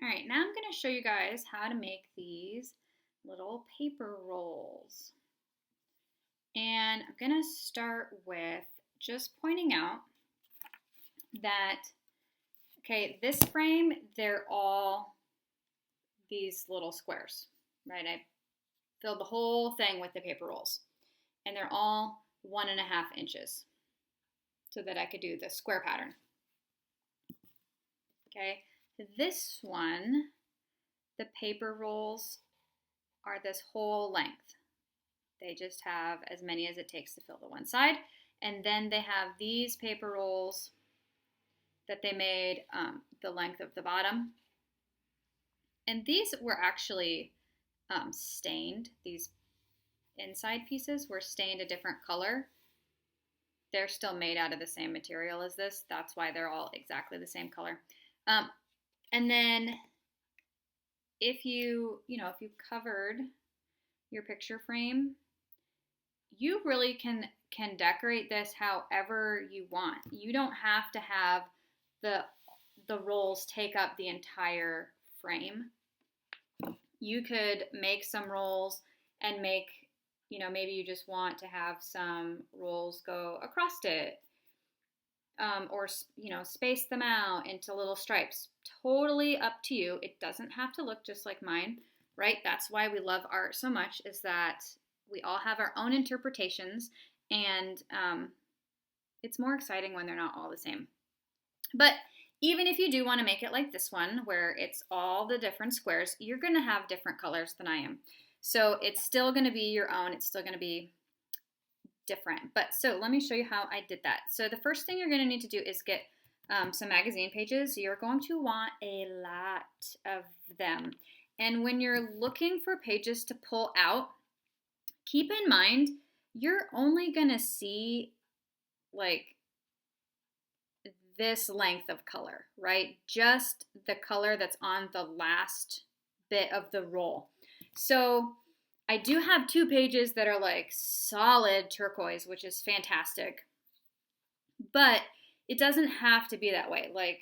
All right, now I'm going to show you guys how to make these little paper rolls. And I'm going to start with just pointing out that, okay, this frame, they're all these little squares, right? I filled the whole thing with the paper rolls. And they're all 1.5 inches so that I could do the square pattern. Okay, this one, the paper rolls are this whole length. They just have as many as it takes to fill the one side. And then they have these paper rolls that they made the length of the bottom. And these were actually stained. These inside pieces were stained a different color. They're still made out of the same material as this. That's why they're all exactly the same color. And then if you covered your picture frame, you really can decorate this however you want. You don't have to have the rolls take up the entire frame. You could make some rolls and make, maybe you just want to have some rolls go across it. Or space them out into little stripes. Totally up to you. It doesn't have to look just like mine, right? That's why we love art so much, is that we all have our own interpretations, and it's more exciting when they're not all the same. But even if you do want to make it like this one, where it's all the different squares, you're going to have different colors than I am. So it's still going to be your own. It's still going to be different. But so let me show you how I did that. So the first thing you're going to need to do is get some magazine pages. You're going to want a lot of them. And when you're looking for pages to pull out, keep in mind you're only going to see like this length of color, right? Just the color that's on the last bit of the roll. So I do have 2 pages that are like solid turquoise, which is fantastic. But it doesn't have to be that way. Like,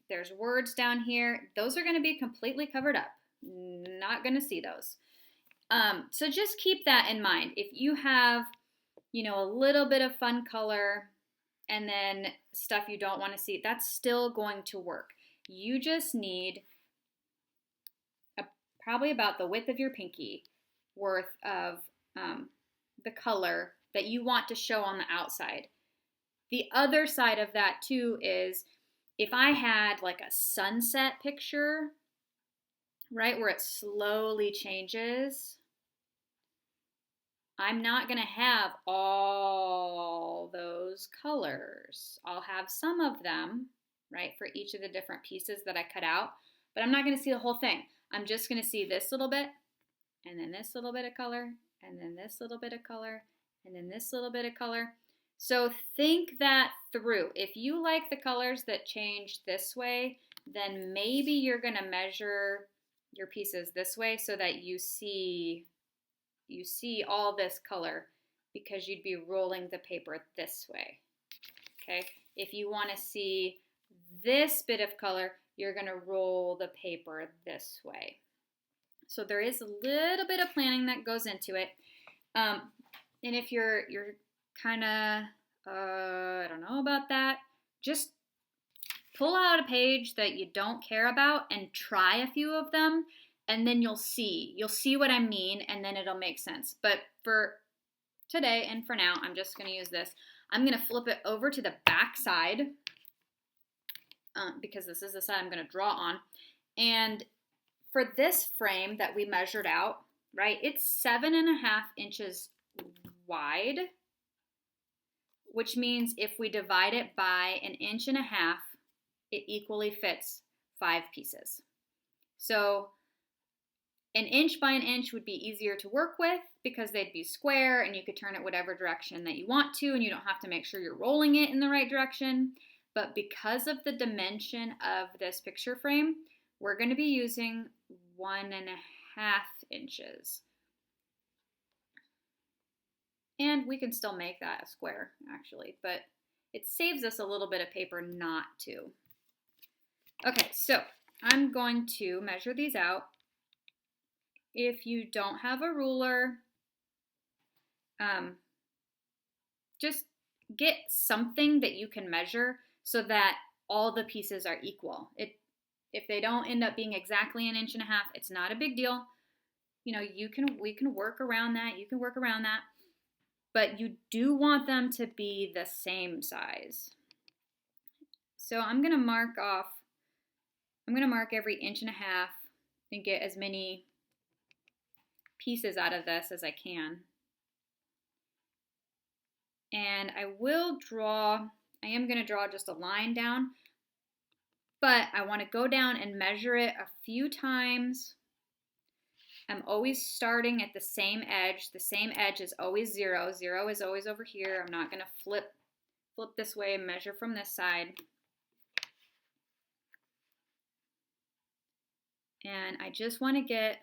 there's words down here. Those are going to be completely covered up. Not going to see those. So just keep that in mind. If you have, a little bit of fun color and then stuff you don't want to see, that's still going to work. You just need probably about the width of your pinky worth of the color that you want to show on the outside. The other side of that too is if I had like a sunset picture, right, where it slowly changes, I'm not going to have all those colors. I'll have some of them, right, for each of the different pieces that I cut out, but I'm not going to see the whole thing. I'm just going to see this little bit, and then this little bit of color, and then this little bit of color, and then this little bit of color. So think that through. If you like the colors that change this way, then maybe you're going to measure your pieces this way so that you see all this color, because you'd be rolling the paper this way. Okay? If you want to see this bit of color, you're going to roll the paper this way. So there is a little bit of planning that goes into it. And if you're kind of, I don't know about that, just pull out a page that you don't care about and try a few of them, and then you'll see what I mean, and then it'll make sense. But for today and for now, I'm just going to use this. I'm going to flip it over to the back side because this is the side I'm going to draw on. And for this frame that we measured out, right, it's 7.5 inches wide, which means if we divide it by 1.5 inches, it equally fits 5 pieces. So 1 inch by 1 inch would be easier to work with because they'd be square and you could turn it whatever direction that you want to, and you don't have to make sure you're rolling it in the right direction. But because of the dimension of this picture frame, we're going to be using 1.5 inches. And we can still make that a square, actually, but it saves us a little bit of paper not to. Okay, so I'm going to measure these out. If you don't have a ruler, just get something that you can measure so that all the pieces are equal. If they don't end up being exactly 1.5 inches, it's not a big deal. You know, we can work around that. You can work around that. But you do want them to be the same size. So I'm going to mark every 1.5 inches and get as many pieces out of this as I can. And I am going to draw just a line down, but I want to go down and measure it a few times. I'm always starting at the same edge. The same edge is always 0. 0 is always over here. I'm not going to flip this way and measure from this side. And I just want to get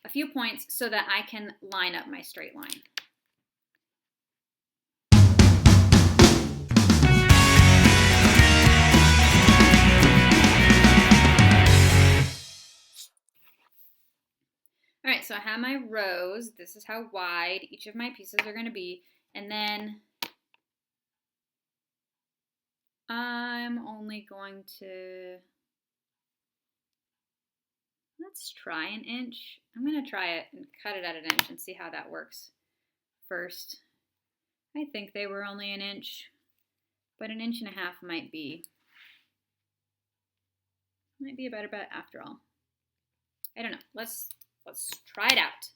a few points so that I can line up my straight line. All right, so I have my rows. This is how wide each of my pieces are going to be. And then I'm only going to, let's try 1 inch. I'm going to try it and cut it at 1 inch and see how that works first. I think they were only 1 inch, but 1.5 inches might be a better bet after all. I don't know. Let's try it out.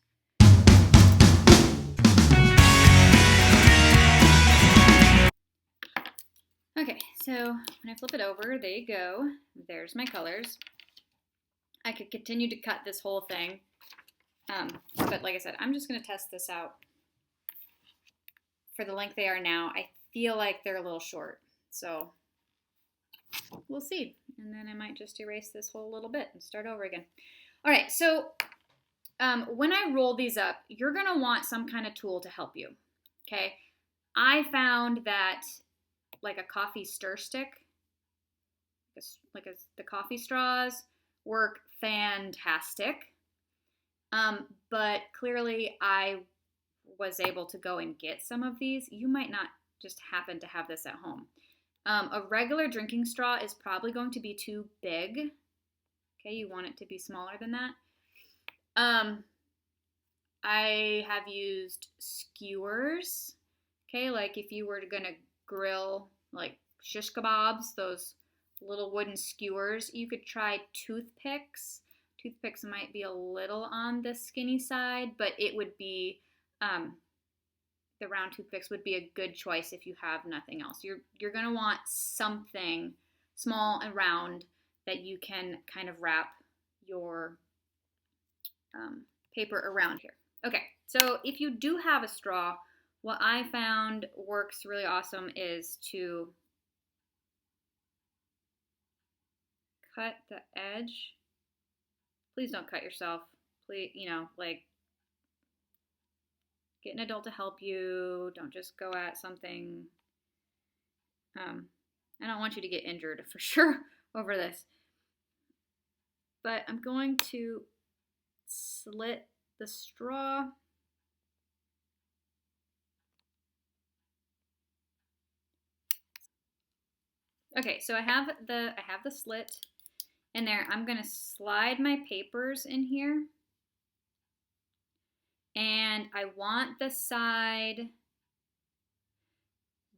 Okay, so when I flip it over, there you go. There's my colors. I could continue to cut this whole thing, but like I said, I'm just going to test this out. For the length they are now, I feel like they're a little short, so we'll see. And then I might just erase this whole little bit and start over again. All right, so when I roll these up, you're going to want some kind of tool to help you, okay? I found that like a coffee stir stick, the coffee straws work fantastic, but clearly I was able to go and get some of these. You might not just happen to have this at home. A regular drinking straw is probably going to be too big. Okay, you want it to be smaller than that. I have used skewers. Okay, like if you were gonna grill like shish kebabs, those little wooden skewers, you could try toothpicks. Toothpicks might be a little on the skinny side, but it would be, the round toothpicks would be a good choice if you have nothing else. You're gonna want something small and round that you can kind of wrap your paper around here. Okay, so if you do have a straw, what I found works really awesome is to cut the edge. Please don't cut yourself. Please, like, get an adult to help you. Don't just go at something. I don't want you to get injured for sure over this. But I'm going to slit the straw. Okay, so I have the slit in there. I'm going to slide my papers in here. And I want the side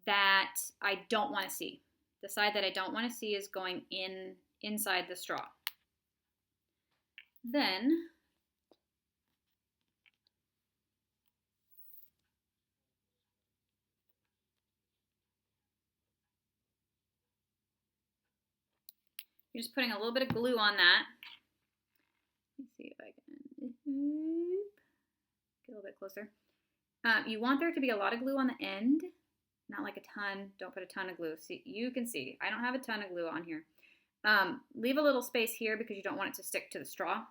that I don't want to see. The side that I don't want to see is going inside the straw. Then you're just putting a little bit of glue on that. Let's see if I can get a little bit closer. You want there to be a lot of glue on the end, not like a ton. Don't put a ton of glue. See, you can see I don't have a ton of glue on here. Leave a little space here because you don't want it to stick to the straw.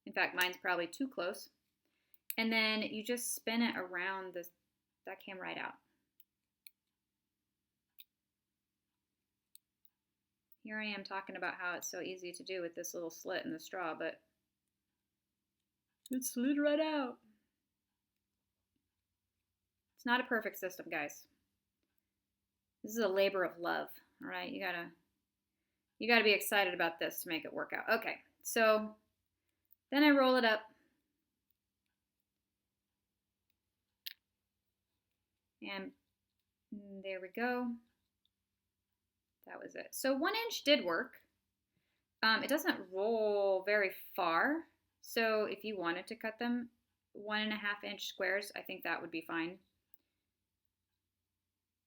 In fact, mine's probably too close. And then you just spin it around that came right out. here I am talking about how it's so easy to do with this little slit in the straw, but it slid right out. It's not a perfect system, guys. This is a labor of love, all right? You gotta be excited about this to make it work out. Okay, so then I roll it up. And there we go. That was it. So 1 inch did work. It doesn't roll very far. So if you wanted to cut them 1.5 inch squares, I think that would be fine.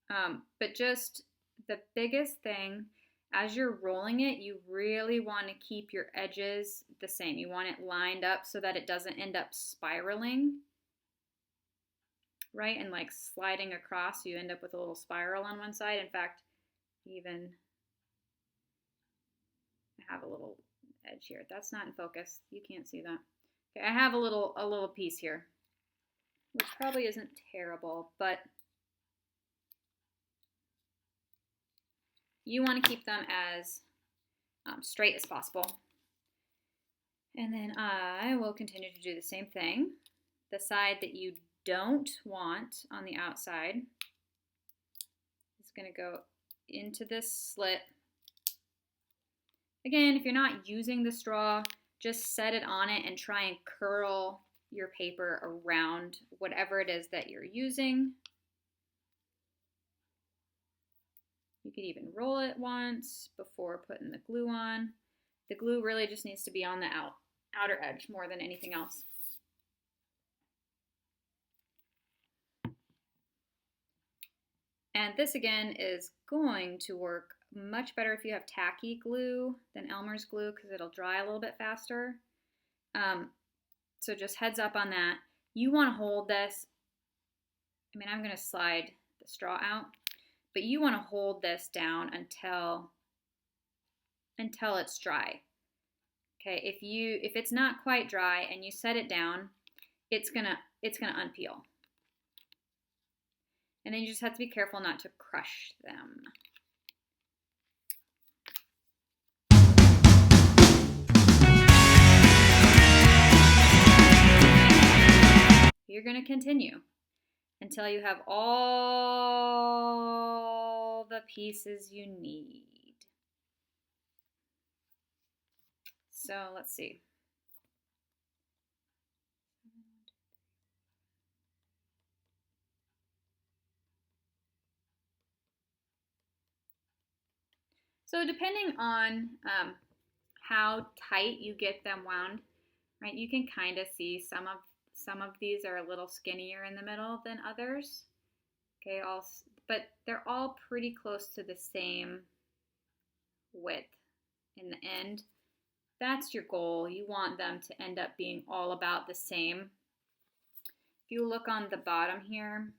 But just the biggest thing, as you're rolling it, you really want to keep your edges the same. You want it lined up so that it doesn't end up spiraling, right? And like sliding across, you end up with a little spiral on one side. In fact, even I have a little edge here. That's not in focus. You can't see that. Okay, I have a little piece here, which probably isn't terrible, but you want to keep them as straight as possible. And then I will continue to do the same thing. The side that you don't want on the outside is going to go into this slit. Again, if you're not using the straw, just set it on it and try and curl your paper around whatever it is that you're using. You could even roll it once before putting the glue on. The glue really just needs to be on the outer edge more than anything else. And this again is going to work much better if you have tacky glue than Elmer's glue because it'll dry a little bit faster. So just heads up on that. You want to hold this. I mean, I'm going to slide the straw out, but you want to hold this down until it's dry. Okay, if it's not quite dry and you set it down, it's gonna unpeel. And then you just have to be careful not to crush them. You're going to continue until you have all the pieces you need. So let's see. So depending on how tight you get them wound, right, you can kind of see some of these are a little skinnier in the middle than others. Okay, but they're all pretty close to the same width in the end. That's your goal. You want them to end up being all about the same. If you look on the bottom here,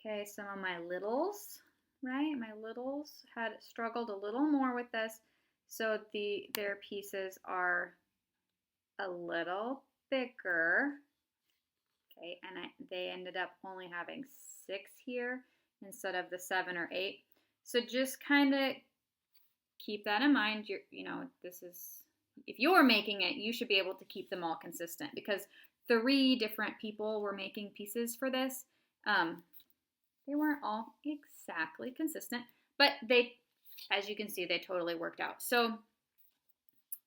okay, some of my littles, right? My littles had struggled a little more with this, so their pieces are a little bigger. Okay, and they ended up only having 6 here instead of the 7 or 8. So just kind of keep that in mind. This is, if you're making it, you should be able to keep them all consistent because 3 different people were making pieces for this. They weren't all exactly consistent, but they, as you can see, they totally worked out. So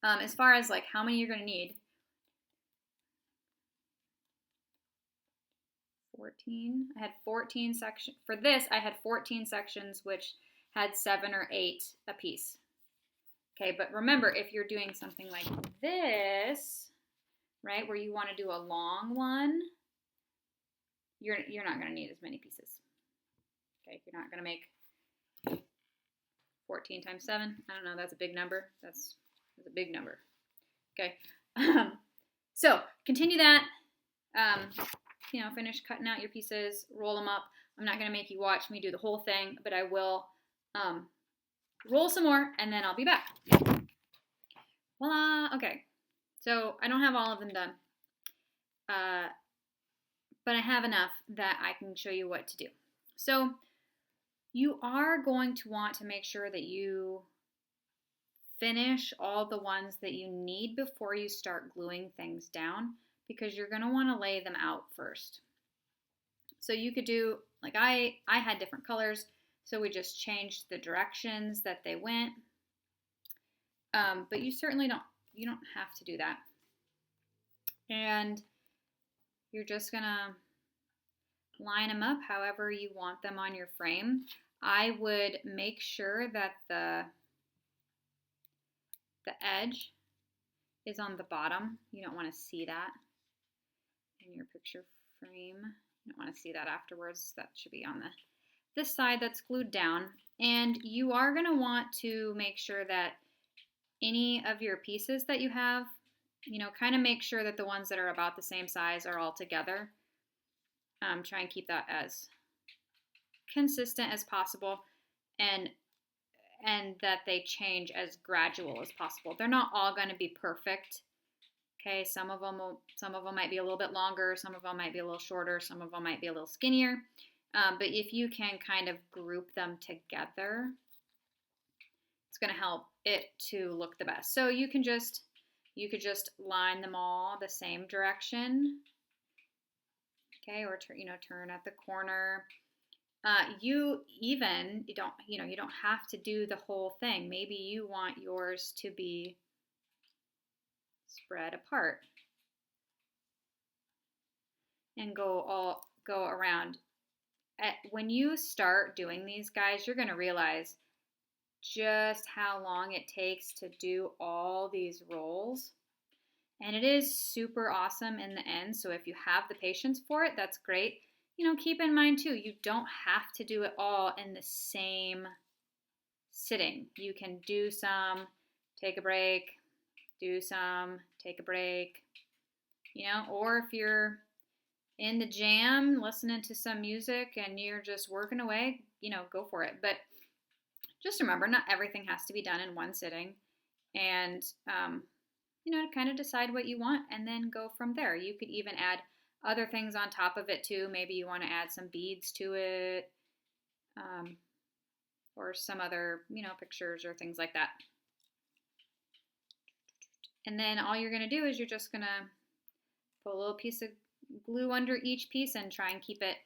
as far as like how many you're going to need, 14. I had 14 sections. For this, I had 14 sections, which had 7 or 8 apiece. Okay, but remember, if you're doing something like this, right, where you want to do a long one, you're not going to need as many pieces. Okay, you're not going to make 14 times 7. I don't know, that's a big number. That's a big number. Okay, so continue that. Finish cutting out your pieces, roll them up. I'm not going to make you watch me do the whole thing, but I will roll some more, and then I'll be back. Voila! Okay, so I don't have all of them done, but I have enough that I can show you what to do. So You are going to want to make sure that you finish all the ones that you need before you start gluing things down, because you're going to want to lay them out first. So you could do, like I had different colors, so we just changed the directions that they went. But you certainly you don't have to do that. And you're just gonna line them up however you want them on your frame. I would make sure that the edge is on the bottom. You don't want to see that in your picture frame. You don't want to see that afterwards. That should be on this side that's glued down. And you are going to want to make sure that any of your pieces that you have, kind of make sure that the ones that are about the same size are all together. Try and keep that as consistent as possible, and that they change as gradual as possible. They're not all going to be perfect. Okay, some of them might be a little bit longer, some of them might be a little shorter, some of them might be a little skinnier. But if you can kind of group them together, it's going to help it to look the best. So you could just line them all the same direction. Okay, or turn at the corner. You don't have to do the whole thing. Maybe you want yours to be spread apart and go around. When you start doing these, guys, you're going to realize just how long it takes to do all these rolls. And it is super awesome in the end. So if you have the patience for it, that's great. Keep in mind too, you don't have to do it all in the same sitting. You can do some, take a break, do some, take a break, or if you're in the jam listening to some music and you're just working away, go for it. But just remember, not everything has to be done in one sitting. And, kind of decide what you want and then go from there. You could even add other things on top of it too. Maybe you want to add some beads to it, or some other, pictures or things like that. And then all you're going to do is you're just going to put a little piece of glue under each piece and try and keep it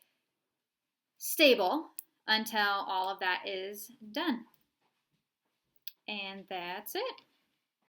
stable until all of that is done. And that's it.